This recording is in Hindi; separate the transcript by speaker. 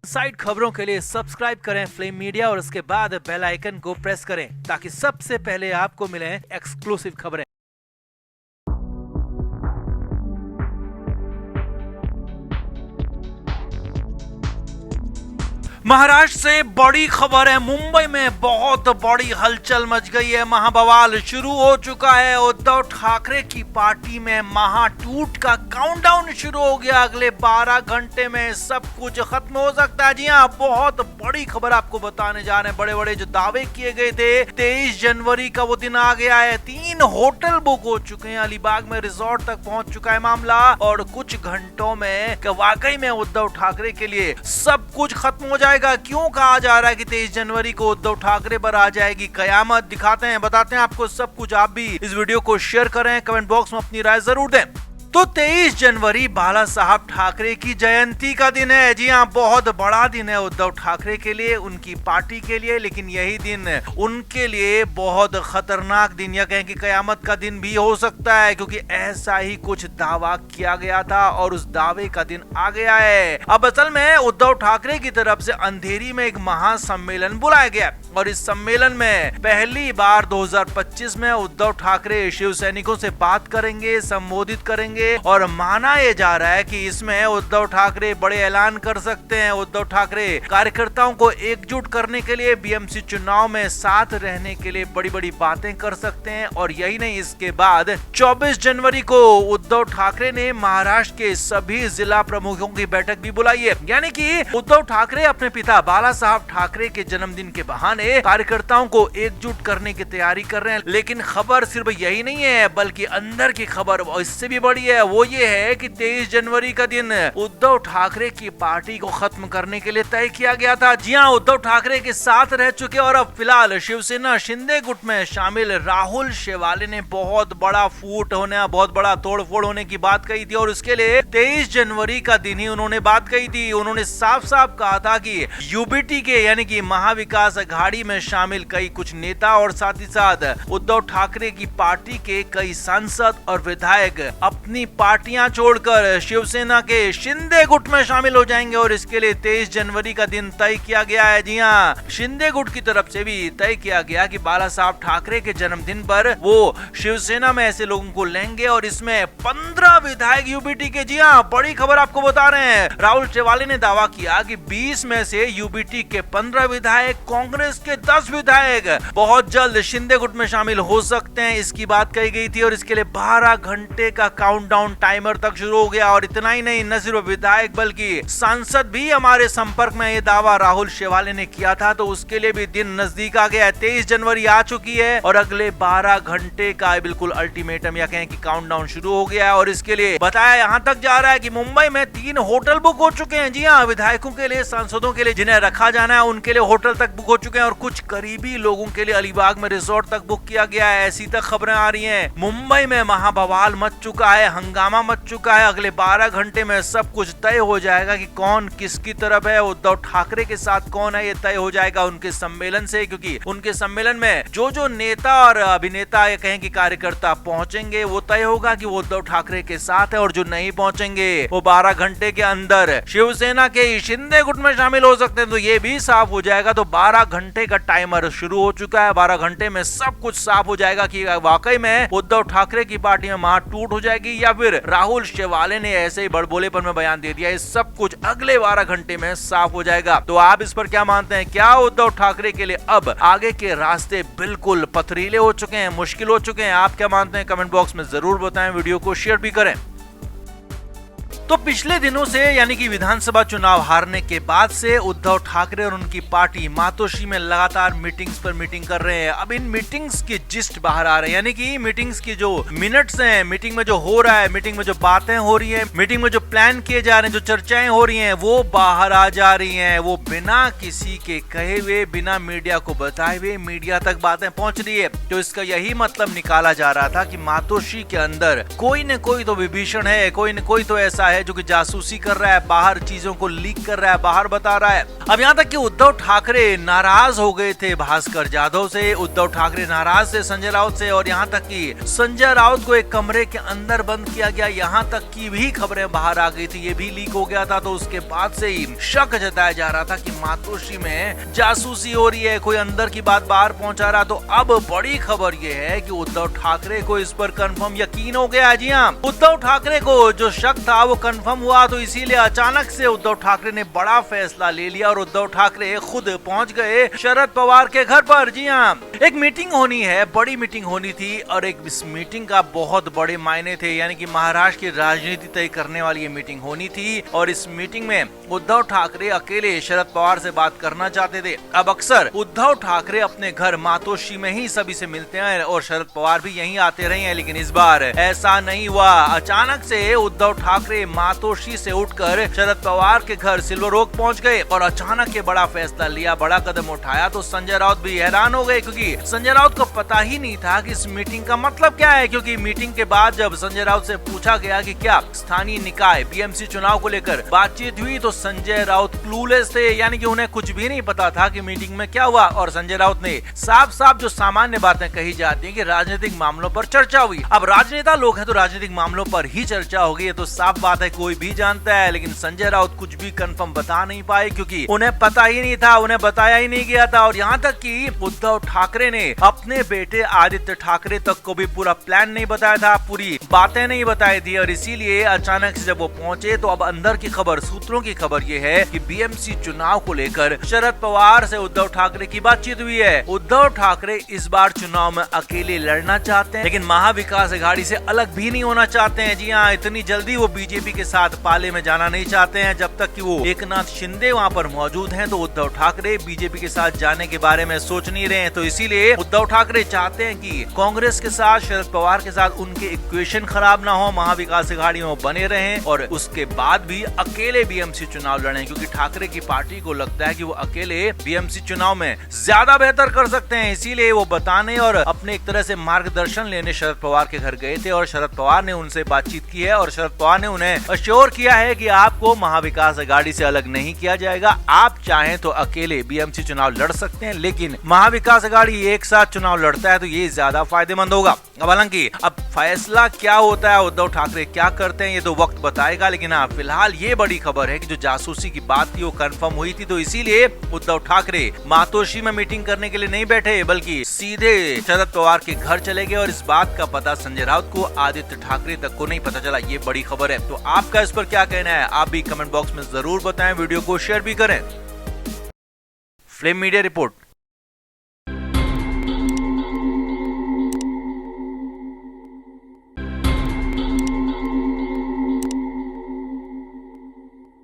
Speaker 1: साइड खबरों के लिए सब्सक्राइब करें फ्लेम मीडिया और उसके बाद बेल आइकन को प्रेस करें ताकि सबसे पहले आपको मिले एक्सक्लूसिव खबरें। महाराष्ट्र से बड़ी खबर है। मुंबई में बहुत बड़ी हलचल मच गई है। महाबवाल शुरू हो चुका है। उद्धव ठाकरे की पार्टी में महाटूट का काउंटडाउन शुरू हो गया। अगले 12 घंटे में सब कुछ खत्म हो सकता है। जी हाँ, बहुत बड़ी खबर आपको बताने जा रहे हैं। बड़े बड़े जो दावे किए गए थे, 23 जनवरी का वो दिन आ गया है। 3 होटल बुक हो चुके हैं। अलीबाग में रिजॉर्ट तक पहुंच चुका है मामला और कुछ घंटों में वाकई में उद्धव ठाकरे के लिए सब कुछ खत्म हो जाएगा। क्यों कहा जा रहा है कि 23 जनवरी को उद्धव ठाकरे पर आ जाएगी कयामत? दिखाते हैं, बताते हैं आपको सब कुछ। आप भी इस वीडियो को शेयर करें, कमेंट बॉक्स में अपनी राय जरूर दें। तो 23 जनवरी बाला साहब ठाकरे की जयंती का दिन है। जी हाँ, बहुत बड़ा दिन है उद्धव ठाकरे के लिए, उनकी पार्टी के लिए, लेकिन यही दिन उनके लिए बहुत खतरनाक दिन या कहें कि कयामत का दिन भी हो सकता है, क्योंकि ऐसा ही कुछ दावा किया गया था और उस दावे का दिन आ गया है। अब असल में उद्धव ठाकरे की तरफ से अंधेरी में एक महासम्मेलन बुलाया गया और इस सम्मेलन में पहली बार 2025 में उद्धव ठाकरे शिव सैनिकों से बात करेंगे, संबोधित करेंगे और माना यह जा रहा है कि इसमें उद्धव ठाकरे बड़े ऐलान कर सकते हैं। उद्धव ठाकरे कार्यकर्ताओं को एकजुट करने के लिए, बीएमसी चुनाव में साथ रहने के लिए बड़ी बड़ी बातें कर सकते हैं। और यही नहीं, इसके बाद 24 जनवरी को उद्धव ठाकरे ने महाराष्ट्र के सभी जिला प्रमुखों की बैठक भी बुलाई है। यानी कि उद्धव ठाकरे अपने पिता बाला साहब ठाकरे के जन्मदिन के बहाने कार्यकर्ताओं को एकजुट करने की तैयारी कर रहे हैं। लेकिन खबर सिर्फ यही नहीं है, बल्कि अंदर की खबर इससे भी बड़ी है। वो ये है कि 23 जनवरी का दिन उद्धव ठाकरे की पार्टी को खत्म करने के लिए तय किया गया था। जी हाँ, उद्धव ठाकरे के साथ रह चुके और अब फिलहाल शिवसेना शिंदे गुट में शामिल राहुल शेवाले ने बहुत बड़ा फूट होने, बहुत बड़ा तोड़फोड़ होने की बात कही थी और उसके लिए 23 जनवरी का दिन ही उन्होंने बात कही थी। उन्होंने साफ साफ कहा था कि यूबीटी के यानी कि महाविकास अघाड़ी में शामिल कई कुछ नेता और साथ ही साथ उद्धव ठाकरे की पार्टी के कई सांसद और विधायक अपनी पार्टियां छोड़कर शिवसेना के शिंदे गुट में शामिल हो जाएंगे और इसके लिए 23 जनवरी का दिन तय किया गया है। जी हाँ, शिंदे गुट की तरफ से भी तय किया गया कि बाला साहब ठाकरे के जन्मदिन पर वो शिवसेना में ऐसे लोगों को लेंगे और इसमें 15 विधायक यूबीटी के। जी हाँ, बड़ी खबर आपको बता रहे हैं। राहुल शेवाले ने दावा किया कि 20 में से यूबीटी के 15 विधायक, कांग्रेस के 10 विधायक बहुत जल्द शिंदे गुट में शामिल हो सकते हैं, इसकी बात कही गई थी। और इसके लिए 12 घंटे का काउंटडाउन टाइमर तक शुरू हो गया। और इतना ही नहीं, न सिर्फ विधायक बल्कि सांसद भी हमारे संपर्क में, ये दावा राहुल शेवाले ने किया था, तो उसके लिए भी दिन नजदीक आ गया। 23 जनवरी आ चुकी है और अगले 12 घंटे का बिल्कुल अल्टीमेटम या कहें कि काउंटडाउन शुरू हो गया है। और इसके लिए बताया यहाँ तक जा रहा है कि मुंबई में 3 होटल बुक हो चुके हैं। जी हाँ, विधायकों के लिए, सांसदों के लिए जिन्हें रखा जाना है उनके लिए होटल तक बुक हो चुके हैं और कुछ करीबी लोगों के लिए अलीबाग में रिजॉर्ट तक बुक किया गया है। ऐसी तक खबरें आ रही है। मुंबई में महाबवाल मच चुका है, हंगामा मच चुका है। अगले 12 घंटे में सब कुछ तय हो जाएगा कि कौन किसकी तरफ है, उद्धव ठाकरे के साथ कौन है, ये तय हो जाएगा उनके सम्मेलन से। क्योंकि उनके सम्मेलन में जो जो नेता और अभिनेता या कहें कि कार्यकर्ता पहुंचेंगे वो तय होगा कि वो उद्धव ठाकरे के साथ है और जो नहीं पहुंचेंगे वो 12 घंटे के अंदर शिवसेना के शिंदे गुट में शामिल हो सकते हैं। तो ये भी साफ हो जाएगा। तो 12 घंटे का टाइमर शुरू हो चुका है। 12 घंटे में सब कुछ साफ हो जाएगा कि वाकई में उद्धव ठाकरे की पार्टी में महाटूट हो जाएगी या फिर राहुल शेवाले ने ऐसे ही बड़बोलेपन में बयान दे दिया। ये सब कुछ अगले 12 घंटे में साफ हो जाएगा। तो आप इस पर क्या मानते हैं? क्या उद्धव ठाकरे के लिए अब आगे के रास्ते बिल्कुल पथरीले हो चुके हैं, मुश्किल हो चुके हैं? आप क्या मानते हैं? कमेंट बॉक्स में जरूर बताएं। वीडियो को शेयर भी करें। तो पिछले दिनों से यानी कि विधानसभा चुनाव हारने के बाद से उद्धव ठाकरे और उनकी पार्टी मातोश्री में लगातार मीटिंग्स पर मीटिंग कर रहे हैं। अब इन मीटिंग्स की जिस्ट बाहर आ रहे हैं, यानी कि मीटिंग्स की जो मिनट्स हैं, मीटिंग में जो हो रहा है, मीटिंग में जो बातें हो रही हैं, मीटिंग में जो प्लान किए जा रहे हैं, जो चर्चाएं हो रही हैं, वो बाहर आ जा रही हैं। वो बिना किसी के कहे हुए, बिना मीडिया को बताए हुए मीडिया तक बातें पहुंच रही है। तो इसका यही मतलब निकाला जा रहा था कि मातोश्री के अंदर कोई न कोई तो विभीषण है, कोई न कोई तो ऐसा है है जो कि जासूसी कर रहा है, बाहर चीजों को लीक कर रहा है, बाहर बता रहा है। अब यहाँ तक कि उद्धव ठाकरे नाराज हो गए थे भास्कर जाधव से, उद्धव ठाकरे नाराज थे संजय राउत से, और यहाँ तक कि संजय राउत को एक कमरे के अंदर बंद किया गया, यहाँ तक की भी खबरें बाहर आ गई थी, ये भी लीक हो गया था। तो उसके बाद से ही शक जताया जा रहा था कि मातोश्री में जासूसी हो रही है, कोई अंदर की बात बाहर पहुंचा रहा। तो अब बड़ी खबर ये है कि उद्धव ठाकरे को इस पर कंफर्म यकीन हो गया। जी हाँ, उद्धव ठाकरे को जो शक था वो कंफर्म हुआ, तो इसीलिए अचानक से उद्धव ठाकरे ने बड़ा फैसला ले लिया और उद्धव ठाकरे खुद पहुंच गए शरद पवार के घर पर। जी हाँ, एक मीटिंग होनी है, बड़ी मीटिंग होनी थी, और एक इस मीटिंग का बहुत बड़े मायने थे, यानी कि महाराष्ट्र की राजनीति तय करने वाली ये मीटिंग होनी थी। और इस मीटिंग में उद्धव ठाकरे अकेले शरद पवार से बात करना चाहते थे। अब अक्सर उद्धव ठाकरे अपने घर मातोश्री में ही सभी से मिलते हैं और शरद पवार भी यहीं आते रहे हैं, लेकिन इस बार ऐसा नहीं हुआ। अचानक से उद्धव ठाकरे मातोश्री से उठकर शरद पवार के घर सिल्वर ओक पहुंच गए और अचानक ये बड़ा फैसला लिया, बड़ा कदम उठाया। तो संजय राउत भी हैरान हो गए, क्योंकि संजय राउत को पता ही नहीं था कि इस मीटिंग का मतलब क्या है। क्योंकि मीटिंग के बाद जब संजय राउत से पूछा गया कि क्या स्थानीय निकाय बीएमसी चुनाव को लेकर बातचीत हुई, तो संजय राउत क्लूलेस थे, यानी कि उन्हें कुछ भी नहीं पता था कि मीटिंग में क्या हुआ। और संजय राउत ने साफ साफ जो सामान्य बातें कही जाती हैं कि राजनीतिक मामलों पर चर्चा हुई। अब राजनेता लोग हैं तो राजनीतिक मामलों पर ही चर्चा होगी, ये तो साफ बात है, कोई भी जानता है। लेकिन संजय राउत कुछ भी कंफर्म बता नहीं पाए, क्योंकि उन्हें पता ही नहीं था, उन्हें बताया ही नहीं गया था। और यहाँ तक कि उद्धव ठाकरे ने अपने बेटे आदित्य ठाकरे तक को भी पूरा प्लान नहीं बताया था, पूरी बातें नहीं बताई थी। और इसीलिए अचानक से जब वो पहुंचे तो अब अंदर की खबर, सूत्रों की खबर ये है कि बीएमसी चुनाव को लेकर शरद पवार से उद्धव ठाकरे की बातचीत हुई है। उद्धव ठाकरे इस बार चुनाव में अकेले लड़ना चाहते हैं, लेकिन महाविकास अघाड़ी से अलग भी नहीं होना चाहते हैं। जी हाँ, इतनी जल्दी वो बीजेपी के साथ पाले में जाना नहीं चाहते हैं। जब तक कि वो एकनाथ शिंदे वहाँ पर मौजूद हैं, तो उद्धव ठाकरे बीजेपी के साथ जाने के बारे में सोच नहीं रहे हैं। तो इसीलिए उद्धव ठाकरे चाहते हैं कि कांग्रेस के साथ, शरद पवार के साथ उनके इक्वेशन खराब ना हो, महाविकास अघाड़ी में बने रहें और उसके बाद भी अकेले बीएमसी चुनाव लड़ें, क्योंकि ठाकरे की पार्टी को लगता है कि वो अकेले बीएमसी चुनाव में ज्यादा बेहतर कर सकते हैं। इसीलिए वो बताने और अपने एक तरह से मार्गदर्शन लेने शरद पवार के घर गए थे, और शरद पवार ने उनसे बातचीत की है और शरद पवार ने उन्हें अश्योर किया है कि आपको महाविकास अघाड़ी से अलग नहीं किया जाएगा। आप चाहें तो अकेले बीएमसी चुनाव लड़ सकते हैं, लेकिन महाविकास अघाड़ी एक साथ चुनाव लड़ता है तो ये ज्यादा फायदेमंद होगा। अब हालांकि अब फैसला क्या होता है, उद्धव ठाकरे क्या करते हैं, ये तो वक्त बताएगा। लेकिन हाँ, फिलहाल ये बड़ी खबर है कि जो जासूसी की बात थी वो कंफर्म हुई थी। तो इसीलिए उद्धव ठाकरे मातोश्री में मीटिंग करने के लिए नहीं बैठे, बल्कि सीधे शरद पवार के घर चले गए। और इस बात का पता संजय राउत को, आदित्य ठाकरे तक को नहीं पता चला। ये बड़ी खबर है। तो आपका इस पर क्या कहना है, आप भी कमेंट बॉक्स में जरूर बताएं, वीडियो को शेयर भी करें। Flame media report.